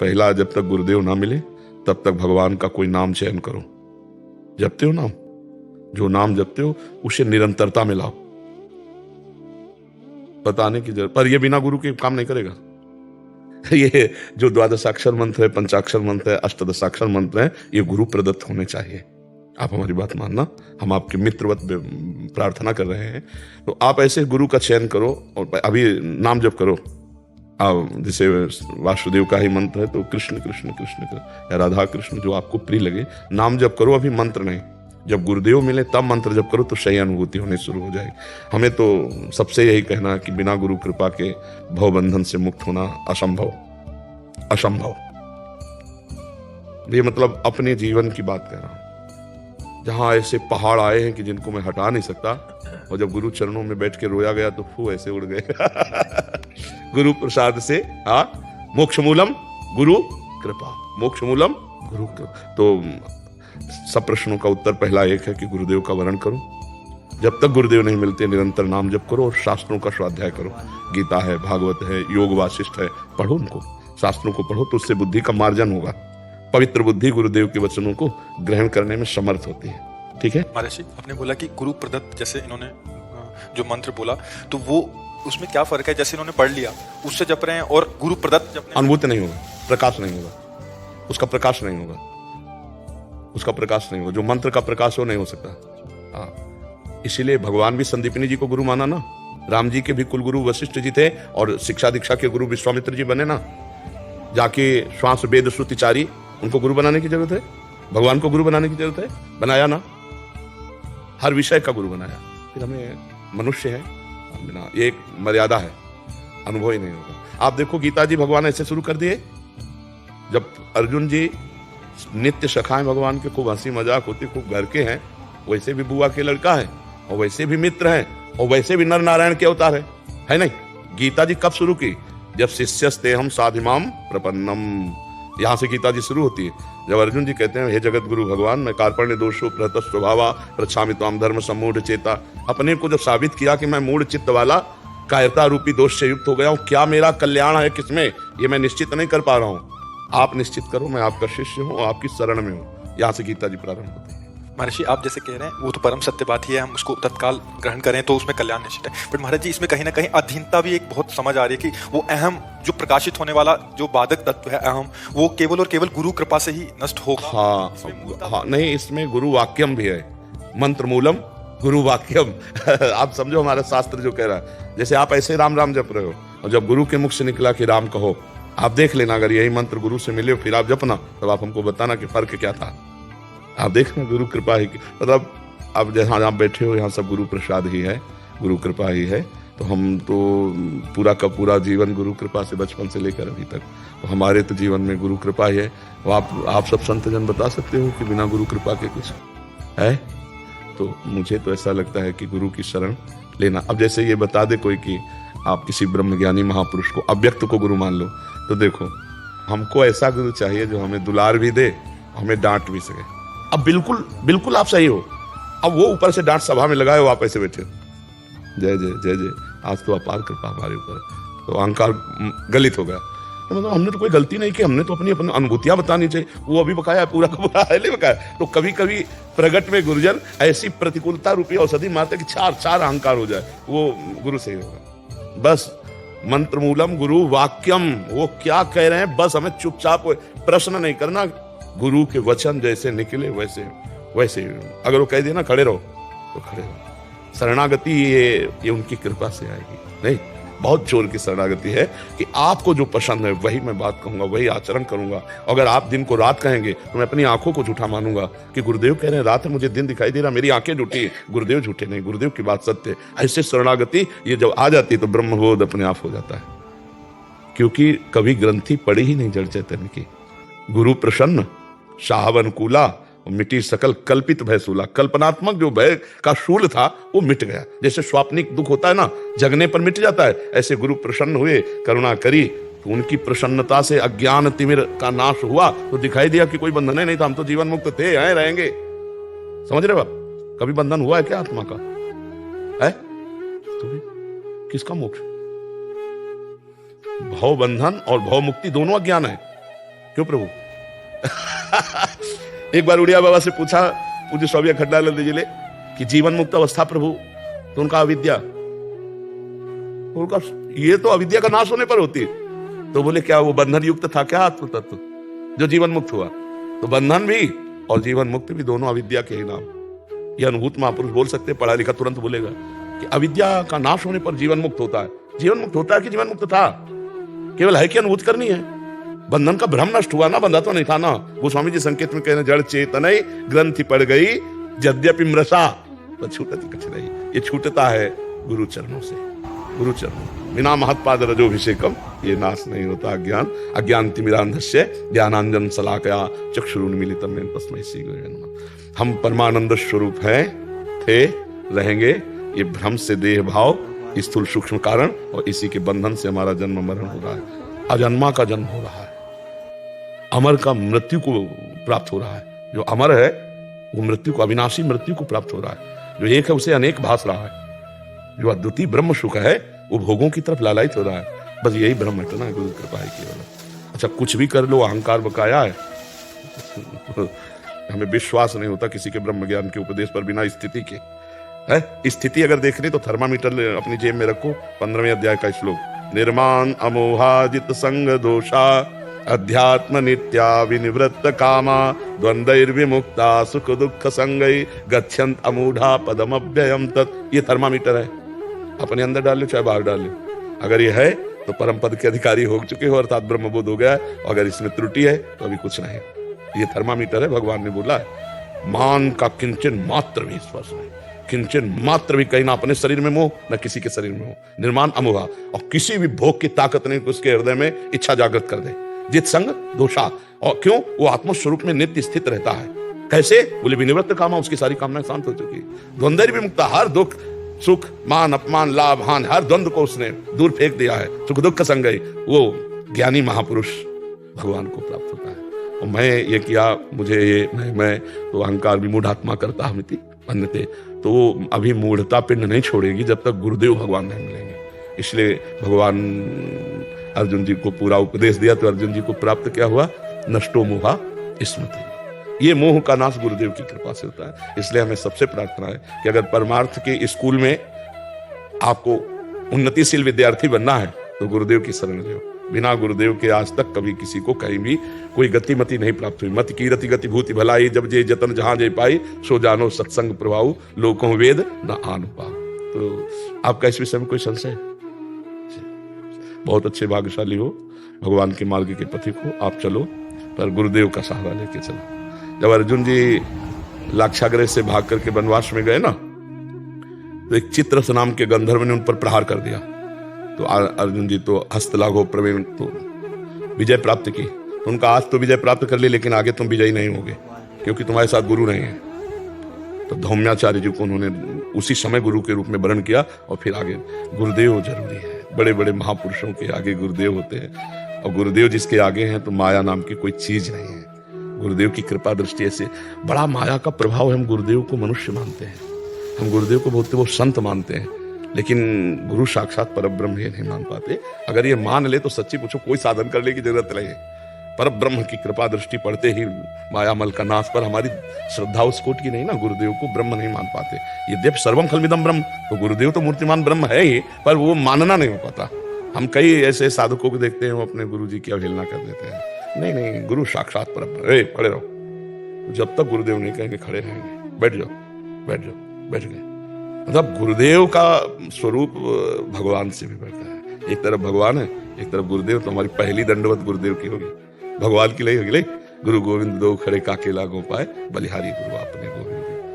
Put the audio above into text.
पहला, जब तक गुरुदेव ना मिले तब तक भगवान का कोई नाम चयन करो। जपते हो नाम, जो नाम जपते हो उसे निरंतरता में लाओ। बताने की जरूरत, पर यह बिना गुरु के काम नहीं करेगा। ये जो द्वादशाक्षर मंत्र है, पंचाक्षर मंत्र है, अष्टदशाक्षर मंत्र है, ये गुरु प्रदत्त होने चाहिए। आप हमारी बात मानना, हम आपके मित्रवत प्रार्थना कर रहे हैं। तो आप ऐसे गुरु का चयन करो और अभी नाम जप करो। जैसे वासुदेव का ही मंत्र है तो कृष्ण कृष्ण कृष्ण या राधा कृष्ण, जो आपको प्रिय लगे नाम जप करो, अभी मंत्र नहीं। जब गुरुदेव मिले तब मंत्र जप करो तो सही अनुभूति होनी शुरू हो जाएगी। हमें तो सबसे यही कहना है कि बिना गुरु कृपा के भवबंधन से मुक्त होना असंभव, असंभव। ये मतलब अपने जीवन की बात कह रहा हूं, जहां ऐसे पहाड़ आए हैं कि जिनको मैं हटा नहीं सकता, और जब गुरु चरणों में बैठ के रोया गया तो फू ऐसे उड़ गए। गुरु प्रसाद से मोक्ष मूलम गुरु कृपा, मोक्ष मूलम गुरु कृपा। तो सब प्रश्नों का उत्तर पहला एक है कि गुरुदेव का वरण करो। जब तक गुरुदेव नहीं मिलते निरंतर नाम जप करो और शास्त्रों का स्वाध्याय करो। गीता है, भागवत है, योग वासिष्ठ है, पढ़ो उनको, शास्त्रों को पढ़ो तो उससे बुद्धि का मार्जन होगा। पवित्र बुद्धि गुरुदेव के वचनों को ग्रहण करने में समर्थ होती है। ठीक है महर्षि, आपने बोला कि गुरु प्रदत्त, जैसे इन्होंने जो मंत्र बोला, तो वो उसमें क्या फर्क है? जैसे इन्होंने पढ़ लिया उससे जप रहे हैं और गुरु प्रदत्त जपने, अनुभूति नहीं होगा, प्रकाश नहीं होगा, उसका प्रकाश नहीं होगा, उसका प्रकाश नहीं होगा। जो मंत्र का प्रकाश हो नहीं हो सकता। इसीलिए भगवान भी संदीपनी जी को गुरु माना ना। राम जी के भी कुलगुरु वशिष्ठ जी थे और शिक्षा दीक्षा के गुरु विश्वामित्र जी बने ना। जाके श्वास वेद श्रुतिचारी, उनको गुरु बनाने की जरूरत है? भगवान को गुरु बनाने की जरूरत है? बनाया ना, हर विषय का गुरु बनाया। फिर हमें मनुष्य है, बिना ये एक मर्यादा है, अनुभव ही नहीं होगा। आप देखो गीता जी भगवान ऐसे शुरू कर दिए, जब अर्जुन जी नित्य सखाएं भगवान के, खूब हंसी मजाक होती, खूब घर के हैं, वैसे भी बुआ के लड़का है और वैसे भी मित्र हैं और वैसे भी नर नारायण के अवतार है नहीं। गीता जी कब शुरू की? जब शिष्यस्ते हम साधिमाम प्रपन्नम, यहां से गीता जी शुरू होती है। जब अर्जुन जी कहते हैं, हे जगत गुरु भगवान, मैं कार्पण्य दोषो प्रहत स्वभावा प्रच्छामि त्वाम धर्म सम्मूढ़ चेता, अपने को जब साबित किया कि मैं मूढ़ चित्त वाला कायरता रूपी दोष से युक्त हो गया हूं, क्या मेरा कल्याण है किसमें, ये मैं निश्चित नहीं कर पा रहा हूं। आप निश्चित करो, मैं आपका शिष्य हूं, आपकी शरण में हूं। यहां से गीता जी प्रारंभ होती है। महर्षि, आप जैसे कह रहे हैं वो तो परम सत्य बात ही है, हम उसको तत्काल ग्रहण करें तो उसमें कल्याण निश्चित है। बट महाराज जी, इसमें कहीं ना कहीं अधीनता भी एक बहुत समझ आ रही है कि वो अहम जो प्रकाशित होने वाला जो बाधक तत्व है अहम, वो केवल और केवल गुरु कृपा से ही नष्ट होगा। हाँ, नहीं, इसमें गुरु वाक्यम भी है, मंत्र मूलम गुरु वाक्यम। आप समझो हमारा शास्त्र जो कह रहा है, जैसे आप ऐसे राम राम जप रहे हो और जब गुरु के मुख से निकला कि राम कहो, आप देख लेना, अगर यही मंत्र गुरु से मिले फिर आप जपना, तब आप हमको बताना कि फर्क क्या था। आप देखना, गुरु कृपा ही, मतलब अब जहाँ आप बैठे हो यहाँ सब गुरु प्रसाद ही है, गुरु कृपा ही है। तो हम तो पूरा का पूरा जीवन गुरु कृपा से, बचपन से लेकर अभी तक, तो हमारे तो जीवन में गुरु कृपा ही है। तो आप सब संतजन बता सकते हो कि बिना गुरु कृपा के कुछ है? तो मुझे तो ऐसा लगता है कि गुरु की शरण लेना। अब जैसे ये बता दे कोई कि आप किसी ब्रह्मज्ञानी महापुरुष को, अव्यक्त को गुरु मान लो, तो देखो हमको ऐसा गुरु चाहिए जो हमें दुलार भी दे, हमें डांट भी सके। अब बिल्कुल बिल्कुल आप सही हो, अब वो ऊपर से डांट सभा में लगाए हो, आप ऐसे बैठे हो, जय जय जय जय, आज तो अपार कृपा हमारे ऊपर, तो अहंकार गलित हो गया। तो मतलब हमने तो कोई गलती नहीं की, हमने तो अपनी अपनी अनुभूतियां बतानी चाहिए। वो अभी बकाया, पूरा का पूरा है नहीं बकाया। तो कभी कभी प्रगट में गुरुजन ऐसी प्रतिकूलता रूपी औषधि मारते कि चार चार अहंकार हो जाए, वो गुरु से ही होगा। बस मंत्र मूलम गुरु वाक्यम, वो क्या कह रहे हैं बस हमें चुपचाप प्रश्न नहीं करना, गुरु के वचन जैसे निकले वैसे वैसे, अगर वो कह देना खड़े रहो तो खड़े रहो। शरणागति ये उनकी कृपा से आएगी, नहीं, बहुत जोर की शरणागति है कि आपको जो पसंद है वही मैं बात कहूंगा, वही आचरण करूंगा। अगर आप दिन को रात कहेंगे तो मैं अपनी आंखों को झूठा मानूंगा कि गुरुदेव कह रहे हैं रात है, मुझे दिन दिखाई दे रहा, मेरी आंखें झूठी है, गुरुदेव झूठे नहीं, गुरुदेव की बात सत्य है। ऐसे शरणागति ये जब आ जाती है तो ब्रह्मबोध अपने आप हो जाता है, क्योंकि कभी ग्रंथि पड़ी ही नहीं जड़ चैतन्य की। गुरु प्रसन्न साहब अनुकूला, मिटी सकल कल्पित भयसूला, कल्पनात्मक जो भय का शूल था वो मिट गया। जैसे स्वाप्निक दुख होता है ना, जगने पर मिट जाता है, ऐसे गुरु प्रसन्न हुए, करुणा करी, तो उनकी प्रसन्नता से अज्ञान तिमिर का नाश हुआ, तो दिखाई दिया कि कोई बंधन नहीं था, हम तो जीवन मुक्त थे, आए रहेंगे। समझ रहे बाप? कभी बंधन हुआ है क्या आत्मा का? है तो किसका मोक्ष? भव बंधन और भव मुक्ति दोनों अज्ञान है। क्यों प्रभु? एक बार उड़िया बाबा से पूछा पूज्य स्वामी अखंडानंद जी ने कि जीवन मुक्त अवस्था प्रभु, तो उनका अविद्या, उनका ये तो अविद्या का नाश होने पर होती। तो बोले क्या वो बंधन युक्त था क्या आत्म तत्व जो जीवन मुक्त हुआ? तो बंधन भी और जीवन मुक्त भी दोनों अविद्या के ही नाम। यह अनुभूत महापुरुष बोल सकते, पढ़ा लिखा तुरंत बोलेगा कि अविद्या का नाश होने पर जीवन मुक्त होता है। जीवन मुक्त होता है कि जीवन मुक्त था? केवल है कि अनुभूत करनी है। बंधन का भ्रम नष्ट हुआ ना, बंधा तो नहीं था ना। गोस्वामी जी संकेत में कह रहे जड़ चेतनई ग्रंथि पड़ गई यद्यपि मृषा तो छूटती कछ नहीं। ये छूटता है गुरु चरणों से, गुरु चरणों बिना महत्पाद रजोभिषेकम ये नाश नहीं होता। अज्ञान अज्ञान तिमिरांधस्य ज्ञानांजन शलाकया चक्षुरुन्मीलितम येन तस्मै श्री गुरवे नमः। हम परमानंद स्वरूप हैं, थे, रहेंगे। ये भ्रम से देह भाव स्थूल सूक्ष्म कारण और इसी के बंधन से हमारा जन्म मरण हो रहा है। अजन्मा का जन्म हो रहा है, अमर का मृत्यु को प्राप्त हो रहा है। जो अमर है वो मृत्यु को, अविनाशी मृत्यु को प्राप्त हो रहा है। जो एक है उसे अनेक भास रहा है। जो अद्वितीय ब्रह्म सुख है वो भोगों की तरफ लालायित हो रहा है। बस यही ब्रह्म हटना है, गुरु कृपा है केवल। अच्छा कुछ भी कर लो, अहंकार बकाया है। हमें विश्वास नहीं होता किसी के ब्रह्म ज्ञान के उपदेश पर बिना स्थिति के। है स्थिति अगर देखनी तो थर्मामीटर अपनी जेब में रखो। 15वें अध्याय का श्लोक, निर्माण अमोहाजित संग दोषा अध्यात्म नित्या विनिवृत्त कामा द्वंद्वैर्विमुक्ता सुख दुख संगई गच्छन्त अमूढ़ा पदम अव्ययम तत्। ये थर्मामीटर है, अपने अंदर डाल लो चाहे बाहर डाल लो। अगर ये है तो परम पद के अधिकारी हो चुके हो, अर्थात ब्रह्मबोध हो गया है। अगर इसमें त्रुटि है तो अभी कुछ नहीं। ये थर्मामीटर है, भगवान ने बोला है। मान का किंचन मात्र भी स्पर्श नहीं, किंचन मात्र भी कहीं ना अपने शरीर में मोह न किसी के शरीर में मोह। निर्माण अमोहा, और किसी भी भोग की ताकत नहीं उसके हृदय में इच्छा जागृत कर दे। जित संग दोषा, और क्यों? वो आत्मस्वरूप में नित्य स्थित रहता है। कैसे? बोले विनिवृत्त कामा, उसकी सारी कामनाएं शांत हो चुकी। द्वंद्व भी मुक्ता, हर दुख सुख मान अपमान लाभ हानि हर द्वंद्व को उसने दूर फेंक दिया है। सुख दुख संगई, वो ज्ञानी महापुरुष भगवान को प्राप्त होता है। और मैं ये किया, मुझे ये मैं तो अहंकार विमूढ़ात्मा करता हमिति अन्यते, तो अभी मूढ़ता पिंड नहीं छोड़ेगी जब तक गुरुदेव भगवान नहीं मिलेंगे। इसलिए भगवान अर्जुन जी को पूरा उपदेश दिया तो अर्जुन जी को प्राप्त क्या हुआ? नष्टो मोहा स्मृति। ये मोह का नाश गुरुदेव की कृपा से होता है। इसलिए हमें सबसे प्रार्थना है कि अगर परमार्थ के स्कूल में आपको उन्नतिशील विद्यार्थी बनना है तो गुरुदेव की शरण लो। बिना गुरुदेव के आज तक कभी किसी को कहीं भी कोई गतिमति नहीं प्राप्त हुई। मत की रति गति भूति भलाई, जब जे जतन जहां जे पाई, सो जानो सत्संग प्रभाव लोकों वेद न आन पाओ। तो आपका इस विषय में कोई संशय? बहुत अच्छे भाग्यशाली हो, भगवान के मार्ग के पथिक हो, आप चलो, पर गुरुदेव का सहारा लेके चलो। जब अर्जुन जी लाक्षागृह से भाग करके वनवास में गए ना, तो एक चित्रस नाम के गंधर्व ने उन पर प्रहार कर दिया। तो अर्जुन जी तो हस्तलाघव प्रवीण, तो विजय प्राप्त की। तो उनका आज तो विजय प्राप्त कर ली, लेकिन आगे तुम विजयी नहीं होगे क्योंकि तुम्हारे साथ गुरु नहीं है। तो धौम्याचार्य जी को उन्होंने उसी समय गुरु के रूप में वर्ण किया। और फिर आगे गुरुदेव जरूरी है। बड़े बड़े महापुरुषों के आगे गुरुदेव होते हैं, और गुरुदेव जिसके आगे हैं तो माया नाम की कोई चीज नहीं है। गुरुदेव की कृपा दृष्टि से बड़ा माया का प्रभाव है। हम गुरुदेव को मनुष्य मानते हैं, हम गुरुदेव को बोलते वो संत मानते हैं, लेकिन गुरु साक्षात परब्रह्म ये नहीं मान पाते। अगर ये मान ले तो सच्ची पूछो कोई साधन करने की जरूरत नहीं है। परब्रह्म की कृपा दृष्टि पड़ते ही मायामल का नाश। पर हमारी श्रद्धा उस कोट की नहीं ना, गुरुदेव को ब्रह्म नहीं मान पाते। यद्यपि सर्वम खलमिदम ब्रह्म, तो गुरुदेव तो मूर्तिमान ब्रह्म है ही, पर वो मानना नहीं हो पाता। हम कई ऐसे साधकों को देखते हैं वो अपने गुरु जी की अवहेलना कर देते हैं। नहीं नहीं, गुरु साक्षात परब्रह्म। खड़े रहो, जब तक गुरुदेव नहीं कहेंगे खड़े रहेंगे। बैठ जाओ बैठ जाओ, बैठ गए। मतलब गुरुदेव का स्वरूप भगवान से भी बढ़ता है। एक तरफ भगवान है, एक तरफ गुरुदेव। तो हमारी पहली दंडवत गुरुदेव की होगी, भगवान की नहीं होगी। गुरु गोविंद दो खड़े काके लागो पाए, बलिहारी गुरु आपने गोविंद।